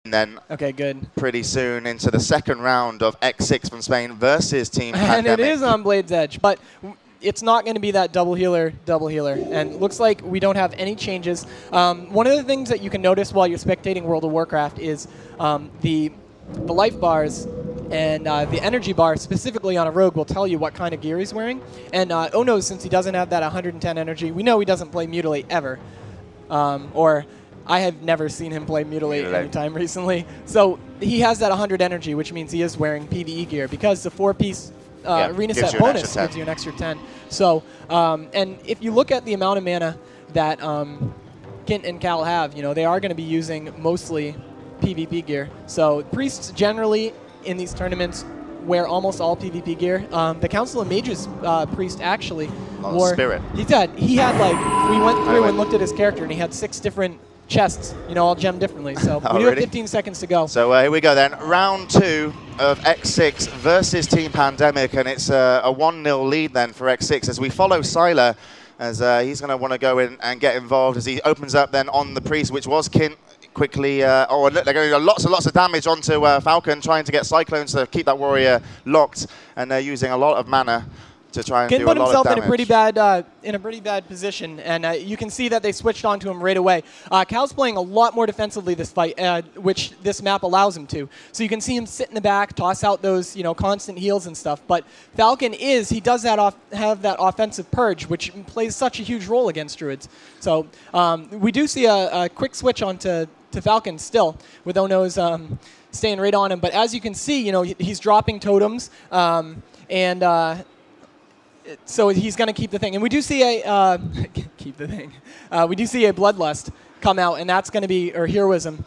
And then okay, good. pretty soon into the second round of X6 from Spain versus Team And Pandemic. it is on Blade's Edge, but it's not going to be that double healer. And looks like we don't have any changes. One of the things that you can notice while you're spectating World of Warcraft is the life bars and the energy bar specifically on a rogue will tell you what kind of gear he's wearing. And Ono, since he doesn't have that 110 energy, we know he doesn't play Mutilate ever. Or I have never seen him play Mutilate anytime recently. So he has that 100 energy, which means he is wearing PvE gear because the 4-piece arena set bonus gives you an extra 10. So, and if you look at the amount of mana that Kint and Cal have, they are going to be using mostly PvP gear. So priests generally in these tournaments wear almost all PvP gear. The Council of Mages priest actually wore Spirit. He had like, we went through and looked at his character and he had 6 different chests, all gemmed differently. So we do have 15 seconds to go. So here we go then. Round 2 of X6 versus Team Pandemic, and it's a 1-0 lead then for X6 as we follow Sylar as he's going to want to go in and get involved as he opens up then on the priest, which was Kint. Quickly, oh, look, they're going to do lots and lots of damage onto Falcon, trying to get Cyclones to keep that warrior locked, and they're using a lot of mana to try and do a lot of damage. Put himself in a pretty bad position, and you can see that they switched onto him right away. Cal's playing a lot more defensively this fight, which this map allows him to. So you can see him sit in the back, toss out those constant heals and stuff. But Falcon he does have that offensive purge, which plays such a huge role against Druids. So we do see a quick switch onto Falcon still, with Ono's staying right on him. But as you can see, he's dropping totems, and so he's going to keep the thing. And we do see a we do see a Bloodlust come out, and that's going to be heroism,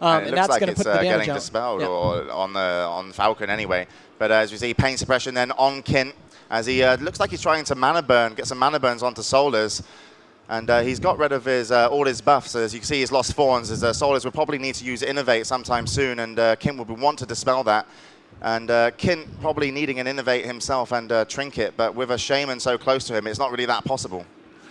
and that's going to put the damage getting out. Dispelled or on Falcon anyway. But as we see, pain suppression then on Kint as he looks like he's trying to mana burn, get some mana burns onto Solars. And he's got rid of his all his buffs. So as you can see, he's lost Fawns. His Solars will probably need to use Innovate sometime soon, and Kint will want to dispel that. And Kint probably needing an Innovate himself and Trinket, but with a Shaman so close to him, it's not really that possible.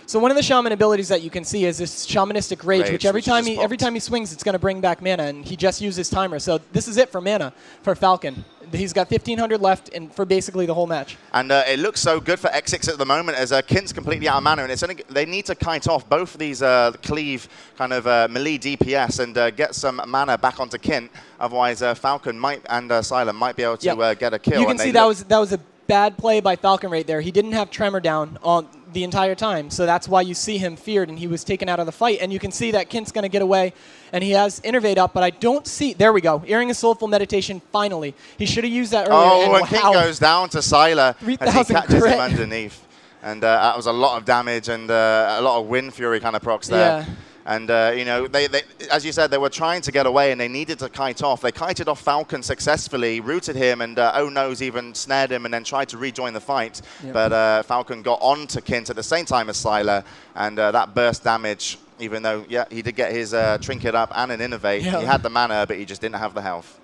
So one of the Shaman abilities that you can see is this Shamanistic Rage, which every time he swings, it's going to bring back mana, and he just used his timer. So this is it for mana for Falcon. He's got 1,500 left for basically the whole match. And it looks so good for X6 at the moment as Kint's completely out of mana, and they need to kite off both of these cleave kind of melee DPS and get some mana back onto Kint. Otherwise, Falcon and Sylar might be able to get a kill. You can see that was a bad play by Falcon right there. He didn't have Tremor down on the entire time, so that's why you see him feared, and he was taken out of the fight. And you can see that Kint's going to get away, and he has Innervate up, but I don't see... There we go. Earring of Soulful Meditation, finally. He should have used that earlier. Oh, and Kint goes down to Sylar as he catches crit. him underneath. And that was a lot of damage and a lot of Wind Fury kind of procs there. Yeah. And, they, as you said, they were trying to get away, and they needed to kite off. They kited off Falcon successfully, rooted him, and Oh No's even snared him and then tried to rejoin the fight. Yep. But Falcon got on to Kint at the same time as Sylar, and that burst damage, even though, he did get his Trinket up and an Innovate. Yeah. He had the mana, but he just didn't have the health.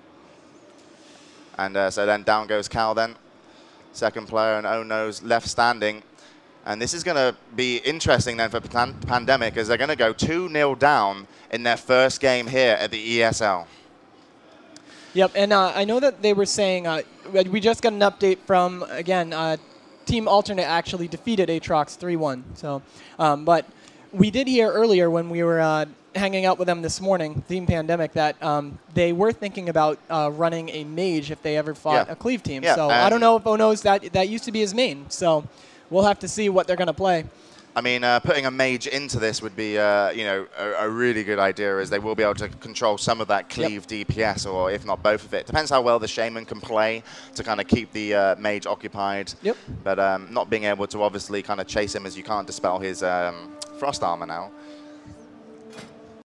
And so then down goes Cal then. Second player, and Oh No's left standing. And this is going to be interesting then for Pandemic, as they're going to go 2-0 down in their first game here at the ESL. Yep, and I know that they were saying, we just got an update from, again, Team Alternate actually defeated Aatrox 3-1. So, but we did hear earlier when we were hanging out with them this morning, Team Pandemic, that they were thinking about running a mage if they ever fought a Cleave team. So I don't know if Ono's that used to be his main. So we'll have to see what they're going to play. I mean, putting a mage into this would be, a really good idea, as they will be able to control some of that cleave DPS, or if not both of it. Depends how well the Shaman can play to kind of keep the mage occupied. But not being able to obviously kind of chase him, as you can't dispel his Frost Armor now.